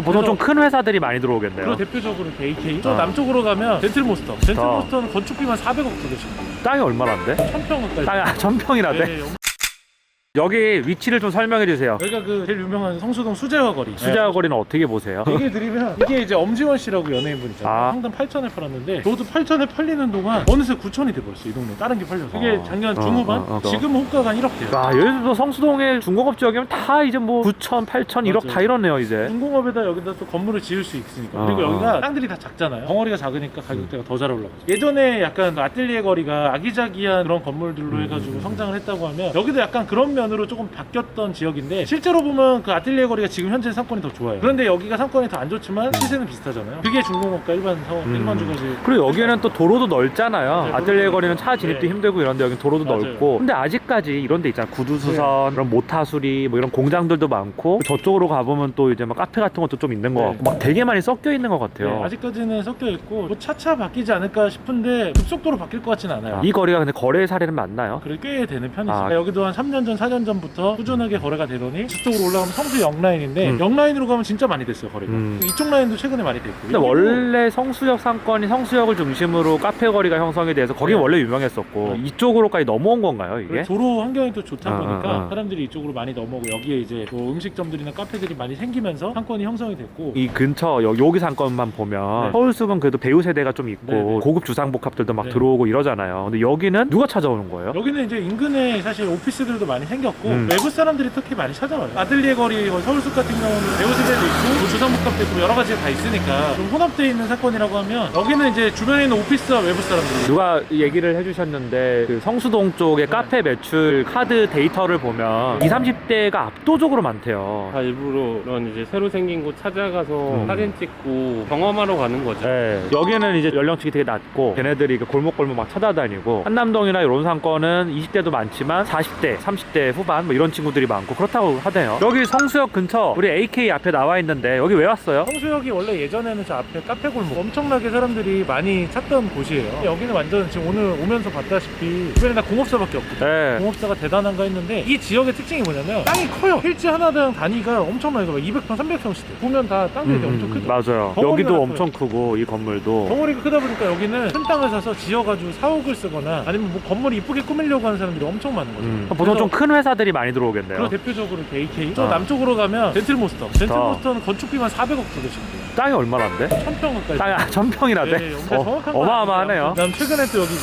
보통 좀 큰 회사들이 많이 들어오겠네요. 그리고 대표적으로 AK. 저 남쪽으로 가면 젠틀모스터. 젠틀모스터는 건축비만 400억 들으십니다. 땅이 얼마나인데? 1000평 가까이. 땅이 1000평이나 돼? 네, 여기 위치를 좀 설명해 주세요. 여기가 그 제일 유명한 성수동 수제화 거리. 수제화 거리는 어떻게 보세요? 얘기 드리면 이게 이제 엄지원 씨라고 연예인분 있잖아요. 상당 8천에 팔았는데 저도 8천에 팔리는 동안 어느새 9천이 돼버렸어요. 이 동네 다른 게 팔려서. 이게 작년 중후반 지금 호가가 한 1억 돼요. 아, 여기도 성수동에 중공업 지역이면 다 이제 뭐 9천, 8천, 1억 다 이렇네요 이제. 중공업에다 여기다 또 건물을 지을 수 있으니까. 그리고 여기가 땅들이 다 작잖아요. 덩어리가 작으니까 가격대가 더 잘 올라가죠. 예전에 약간 아틀리에 거리가 아기자기한 그런 건물들로 해가지고 성장을 했다고 하면 여기도 약간 그런 면으로 조금 바뀌었던 지역인데 실제로 보면 그 아틀리에 거리가 지금 현재 상권이 더 좋아요. 그런데 여기가 상권이 더 안 좋지만 시세는 비슷하잖아요. 그게 중공업과 일반 주거지. 그리고 여기는 또 도로도 넓잖아요. 아틀리에 거리는 차 진입도 힘들고 이런데 여기는 도로도 넓고. 근데 아직까지 이런 데 있잖아. 구두수선, 그런 모타수리 뭐 이런 공장들도 많고 저쪽으로 가보면 또 이제 막 카페 같은 것도 좀 있는 것 같고 막 되게 많이 섞여 있는 것 같아요. 아직까지는 섞여 있고 뭐 차차 바뀌지 않을까 싶은데 급속도로 바뀔 것 같지는 않아요. 이 거리가 근데 거래 사례는 많나요? 그래 꽤 되는 편이죠. 그러니까 여기도 한 3년 전, 4년 전부터 꾸준하게 거래가 되더니 저쪽으로 올라가면 성수 역라인인데 역라인으로 가면 진짜 많이 됐어요 거래가. 이쪽 라인도 최근에 많이 됐고. 근데 원래 성수역 상권이 성수역을 중심으로 카페 거리가 형성이 돼서 거기 원래 유명했었고 이쪽으로까지 넘어온 건가요 이게? 도로 환경이 또 좋다 보니까 사람들이 이쪽으로 많이 넘어오고 여기에 이제 뭐 음식점들이나 카페들이 많이 생기면서 상권이 형성이 됐고 이 근처 여기 상권만 보면 서울숲은 그래도 배우 세대가 좀 있고 고급 주상복합들도 막 들어오고 이러잖아요. 근데 여기는 누가 찾아오는 거예요? 여기는 이제 인근에 사실 오피스들도 많이 생겼고 외부 사람들이 특히 많이 찾아와요. 아틀리에 거리, 서울숲 같은 경우는 배우 세대도 있고 뭐 주상복합도 있고 여러 가지가 다 있으니까 좀 혼합되어 있는 사건이라고 하면 여기는 이제 주변에 있는 오피스와 외부 사람들. 누가 얘기를 해주셨는데 그 성수동 쪽에 카페 매출 카드 데이터를 보면 20, 30대가 압도적으로 많대요. 다 일부러 그런 이제 새로 생긴 곳 찾아가서 사진 찍고 경험하러 가는 거죠. 여기는 이제 연령층이 되게 낮고 걔네들이 그 골목골목 막 찾아다니고 한남동이나 이런 상권은 20대도 많지만 40대, 30대 후반 뭐 이런 친구들이 많고 그렇다고 하네요. 여기 성수역 근처 우리 AK 앞에 나와 있는데 여기 왜 왔어요? 성수역이 원래 예전에는 저 앞에 카페 골목 엄청나게 사람들이 많이 찾던 곳이에요. 여기는 완전 지금 오늘 오면서 봤다시피 주변에 다 공업사밖에 없거든요. 공업사가 대단한가 했는데 이 지역의 특징이 뭐냐면 땅이 커요. 필지 하나당 단위가 엄청나요. 200평, 300평씩 돼요. 보면 다 땅들이 엄청 크죠. 맞아요. 여기도 엄청 크고 이 건물도 덩어리가 크다 보니까 여기는 큰 땅을 사서 지어가지고 사옥을 쓰거나 아니면 뭐 건물 이쁘게 꾸미려고 하는 사람들이 엄청 많은 거죠. 보통 좀 큰 회사들이 많이 들어오겠네요. 그리고 대표적으로 AK. 저 남쪽으로 가면 젠틀모스터. 젠틀모스터는 건축비만 400억 들으십니다. 땅이 얼마나인데? 1000평 가까이. 땅이 1000평이나 돼? 네, 정확한 어마어마하네요. 그다음 최근에 또 여기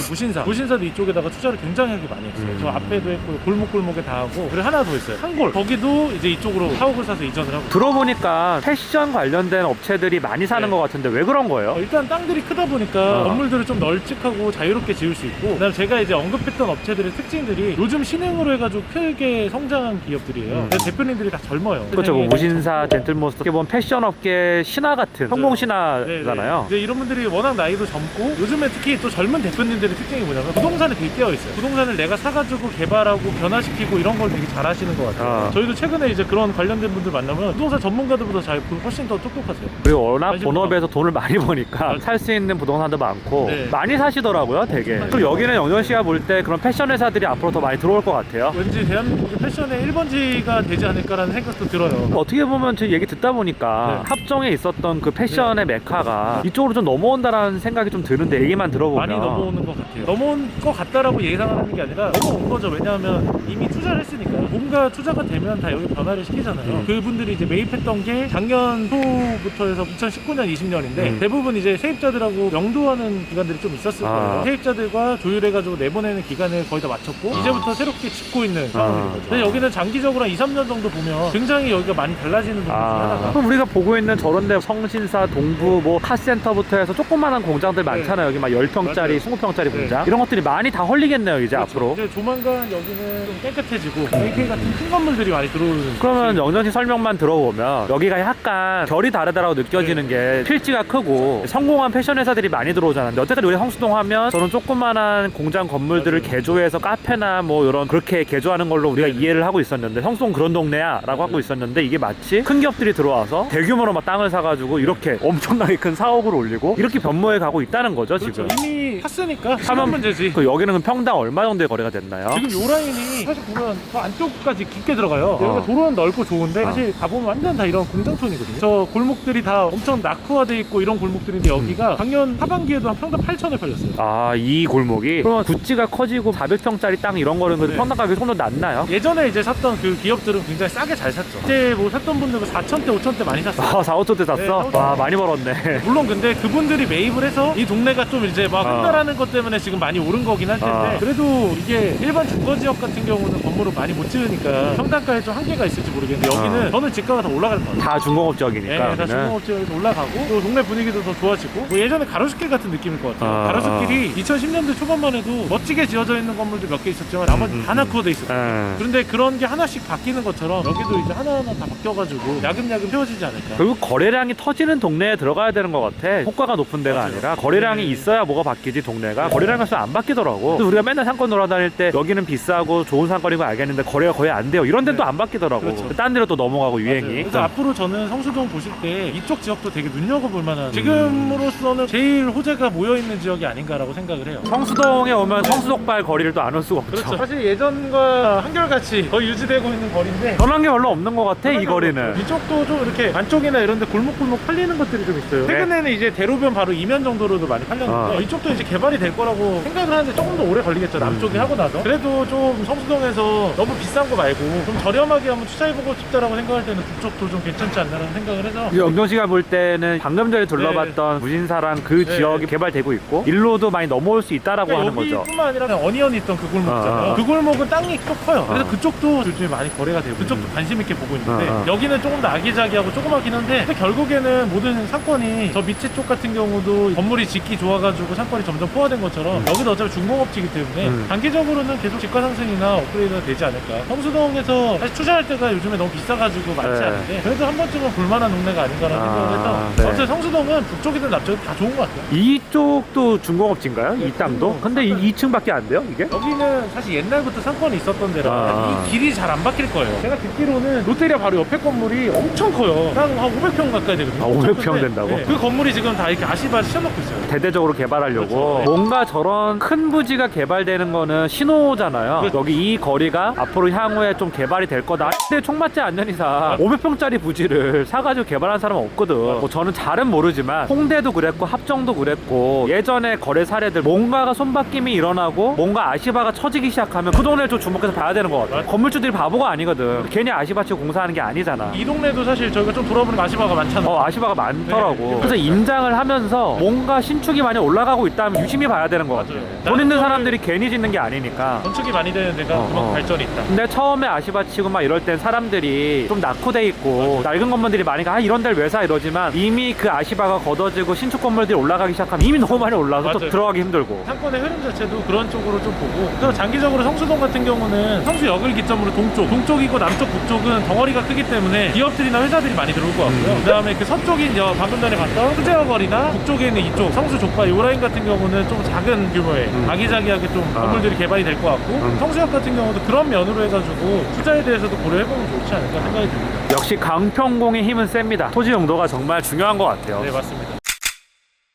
무신사도 이쪽에다가 투자를 굉장히 많이 했어요. 저 앞에도 했고 골목골목에 다 하고 그리고 하나 더 있어요. 한골. 거기도 이제 이쪽으로 사옥을 사서 이전을 하고. 들어보니까 패션 관련된 업체들이 많이 사는 것 같은데 왜 그런 거예요? 일단 땅들이 크다 보니까 건물들을 좀 널찍하고 자유롭게 지을 수 있고 그다음 제가 이제 언급했던 업체들의 특징들이 요즘 신흥으로 해가지고 크게 성장한 기업들이에요. 대표님들이 다 젊어요. 그렇죠. 뭐 무신사, 젠틀몬스터 어떻게 보면 패션 업계 신화 같은 성공 신화잖아요. 이제 이런 분들이 워낙 나이도 젊고 요즘에 특히 또 젊은 대표님들의 특징이 뭐냐면 부동산에 되게 깨어 있어요. 부동산을 내가 사가지고 개발하고 변화시키고 이런 걸 되게 잘하시는 것 같아요. 저희도 최근에 이제 그런 관련된 분들 만나면 부동산 전문가들보다 훨씬 더 똑똑하세요. 그리고 워낙 본업에서 돈을 많이 버니까 살 수 있는 부동산도 많고 많이 사시더라고요, 되게. 그리고 여기는 영전 씨가 볼 때 그런 패션 회사들이 앞으로 더 많이 들어올 것 같아요. 왠지 대한민국의 패션의 1번지가 되지 않을까라는 생각도 들어요. 어떻게 보면 제 얘기 듣다 보니까 합정에 있었던 그 패션의 메카가 이쪽으로 좀 넘어온다라는 생각이 좀 드는데 얘기만 들어보면 많이 넘어오는 것 같아요. 넘어온 것 같다라고 예상하는 게 아니라 넘어온 거죠. 왜냐하면 이미 투자를 했으니까 뭔가 투자가 되면 다 여기 변화를 시키잖아요. 그분들이 이제 매입했던 게 작년 초부터 해서 2019년, 20년인데 대부분 이제 세입자들하고 영도하는 기관들이 좀 있었을 거예요. 세입자들과 조율해가지고 내보내는 기간을 거의 다 마쳤고 이제부터 새롭게 짓고 있는 상황인 거죠. 근데 여기는 장기적으로 한 2, 3년 정도 보면 굉장히 여기가 많이 달라지는 부분 중에 하나가. 그럼 우리가 보고 있는 저런데 성신사, 동부, 뭐 카센터부터 해서 조그만한 공장들 많잖아요. 여기 막 10평짜리, 20평짜리 공장 이런 것들이 많이 다 헐리겠네요 이제 앞으로. 이제 조만간 여기는 좀 깨끗해지고 AK 같은 큰 건물들이 많이 들어오는. 그러면 영전 씨 설명만 들어보면 여기가 약간 결이 다르다라고 느껴지는 게 필지가 크고 성공한 패션 회사들이 많이 들어오잖아요. 근데 어쨌든 우리 성수동 하면 저런 조그만한 공장 건물들을 개조해서 카페나 뭐 이런 그렇게 개조하는 걸로 우리가 이해를 하고 있었는데 성수동 그런 동네야 라고 하고 있었는데 이게 마치 큰 기업들이 들어와서 대규모로 막 땅을 사가지고 이렇게 엄청나게 큰 사옥을 올리고 이렇게 변모해 가고 있다는 거죠. 지금 이미 샀으니까 시간 문제지. 그 여기는 평당 얼마 정도의 거래가 됐나요? 지금 요 라인이 사실 보면 저 안쪽 골목까지 깊게 들어가요. 여기가 도로는 넓고 좋은데 사실 가보면 완전 다 이런 공장촌이거든요. 저 골목들이 다 엄청 낙후화돼 있고 이런 골목들인데 여기가 작년 하반기에도 한 평당 8천에 팔렸어요. 아, 이 골목이? 그러면 부지가 커지고 400평짜리 땅 이런 거는 그래도 네. 평당 가격이 손도 낮나요? 예전에 이제 샀던 그 기업들은 굉장히 싸게 잘 샀죠. 이제 뭐 샀던 분들은 4천대, 5천대 많이 샀어요. 아, 4, 5천 대 샀어? 네, 와, 많이 벌었네. 물론 근데 그분들이 매입을 해서 이 동네가 좀 이제 막 아. 흥달하는 것 때문에 지금 많이 오른 거긴 할 텐데 아. 그래도 이게 일반 주거 지역 같은 경우는 건물을 많이 못 지으니까 평당가에 좀 한계가 있을지 모르겠는데 여기는 저는 지가가 더 올라갈 것 같아요. 다 중공업 지역이니까. 네, 다 여기는. 중공업 지역에서 올라가고 또 동네 분위기도 더 좋아지고 뭐 예전에 가로수길 같은 느낌일 것 같아요. 아. 가로수길이 2010년대 초반만 해도 멋지게 지어져 있는 건물도 몇 개 있었지만 나머지 다 낙후돼 있었어요. 그런데 그런 게 하나씩 바뀌는 것처럼 여기도 이제 하나하나 다 바뀌어가지고 야금야금 채워지지 않을까. 결국 거래량이 터지는 동네에 들어가야 되는 것 같아. 호가가 높은 데가 맞아요. 아니라 거래량이 있어야 뭐가 바뀌지 동네가. 거래량이 없으면 안 바뀌더라고. 그래서 우리가 맨날 상권 돌아다닐 때 여기는 비싸고 좋은 상권인 거 알겠는데 거래가 거의 안 돼요. 이런 데는 또 안 바뀌더라고. 그렇죠. 딴 데로 또 넘어가고 유행이. 그래서 앞으로 저는 성수동 보실 때 이쪽 지역도 되게 눈여겨볼 만한 지금으로서는 제일 호재가 모여있는 지역이 아닌가라고 생각을 해요. 성수동에 오면 성수독발 거리를 또 안 올 수가 없죠. 그렇죠. 사실 예전과 한결같이 거의 유지되고 있는 거리인데 변한 게 별로 없는 것 같아 이 거리는. 이쪽도 좀 이렇게 안쪽이나 이런 데 골목골목 팔리는 것들이 좀 있어요. 네. 최근에는 이제 대로변 바로 이면 정도로도 많이 팔렸는데 이쪽도 이제 개발이 될 거라고 생각을 하는데 조금 더 오래 걸리겠죠. 남쪽이 하고 나서. 그래도 좀 성수동에서 너무 비싼 거 말고 좀 저렴하게 한번 투자해보고 싶다라고 생각할 때는 북쪽도 좀 괜찮지 않나라는 생각을 해서 영경 씨가 볼 때는 방금 전에 둘러봤던 무신사랑 그 네. 지역이 개발되고 있고 일로도 많이 넘어올 수 있다라고 하는 거죠. 여기뿐만 아니라 그냥 어니언이 있던 그 골목 있잖아요. 그 골목은 땅이 좀 커요. 그래서 그쪽도 요즘에 많이 거래가 되고 그쪽도 관심 있게 보고 있는데 여기는 조금 더 아기자기하고 조그맣긴 한데 근데 결국에는 모든 상권이 저 밑에 쪽 같은 경우도 건물이 짓기 좋아가지고 상권이 점점 포화된 것처럼 여기도 어차피 중공업지이기 때문에 단기적으로는 계속 집가 상승이나 업그레이드가 되지 않을까. 성수동에서 사실 투자할 때가 요즘에 너무 비싸가지고 많지 네. 않은데 그래도 한 번쯤은 볼만한 동네가 아닌가라는 생각을 해서 네. 아무튼 성수동은 북쪽이든 남쪽이든 다 좋은 것 같아요. 이쪽도 중공업지인가요? 이 땅도? 근데 2층밖에 안 돼요 이게? 여기는 사실 옛날부터 상권이 있었던 데라 이 길이 잘 안 바뀔 거예요. 제가 듣기로는 롯데리아 바로 옆에 건물이 엄청 커요. 한 500평 가까이 되거든요. 아, 500평 된다고? 네. 그 건물이 지금 다 이렇게 아시바 씌워놓고 있어요. 대대적으로 개발하려고 그렇죠. 뭔가 저런 큰 부지가 개발되는 거는 신호잖아요. 그렇죠. 여기 이 거리가 앞으로 향후에 좀 개발이 될 거다. 근데 총 맞지 않는 이상 500평짜리 부지를 사가지고 개발한 사람은 없거든. 뭐 저는 잘은 모르지만 홍대도 그랬고 합정도 그랬고 예전에 거래 사례들 뭔가가 손바뀜이 일어나고 뭔가 아시바가 처지기 시작하면 그 동네를 좀 주목해서 봐야 되는 것 같아. 건물주들이 바보가 아니거든. 괜히 아시바 치고 공사하는 게 아니잖아. 이 동네도 사실 저희가 좀 돌아보니까 아시바가 많잖아요. 아시바가 많더라고. 네. 그래서 임장을 하면서 뭔가 신축이 많이 올라가고 있다면 유심히 봐야 되는 것 같아요. 맞아요. 돈 있는 사람들이 괜히 짓는 게 아니니까. 건축이 많이 되는 데가 그만큼 발전이 있다. 근데 처음에 아시바 치고 막 이럴 땐 사람들이 좀 낙후돼 있고 낡은 건물들이 많으니까 이런 데를 왜 사 이러지만 이미 그 아시바가 걷어지고 신축 건물들이 올라가기 시작하면 이미 너무 많이 올라서 또 맞아요. 들어가기 힘들고. 상권의 흐름 자체도 그런 쪽으로 좀 보고 또 장기적으로 성수동 같은 경우는 성수역을 기점으로 동쪽이고 남쪽 북쪽은 덩어리가 크기 때문에 기업들이나 회사들이 많이 들어올 것 같고요. 그 다음에 그 서쪽인 방금 전에 봤던 수제화 거리나 북쪽에 있는 이쪽 성수 족발 요 라인 같은 경우는 좀 작은 규모의 아기자기하게 좀 건물들이 개발이 될 것 같고 성수역 같은 경우도 그런 면으로 해가지고 투자에 대해서도 고려해보면 좋지 않을까 생각이 듭니다. 역시 강평공의 힘은 셉니다. 토지 용도가 정말 중요한 것 같아요. 네, 맞습니다.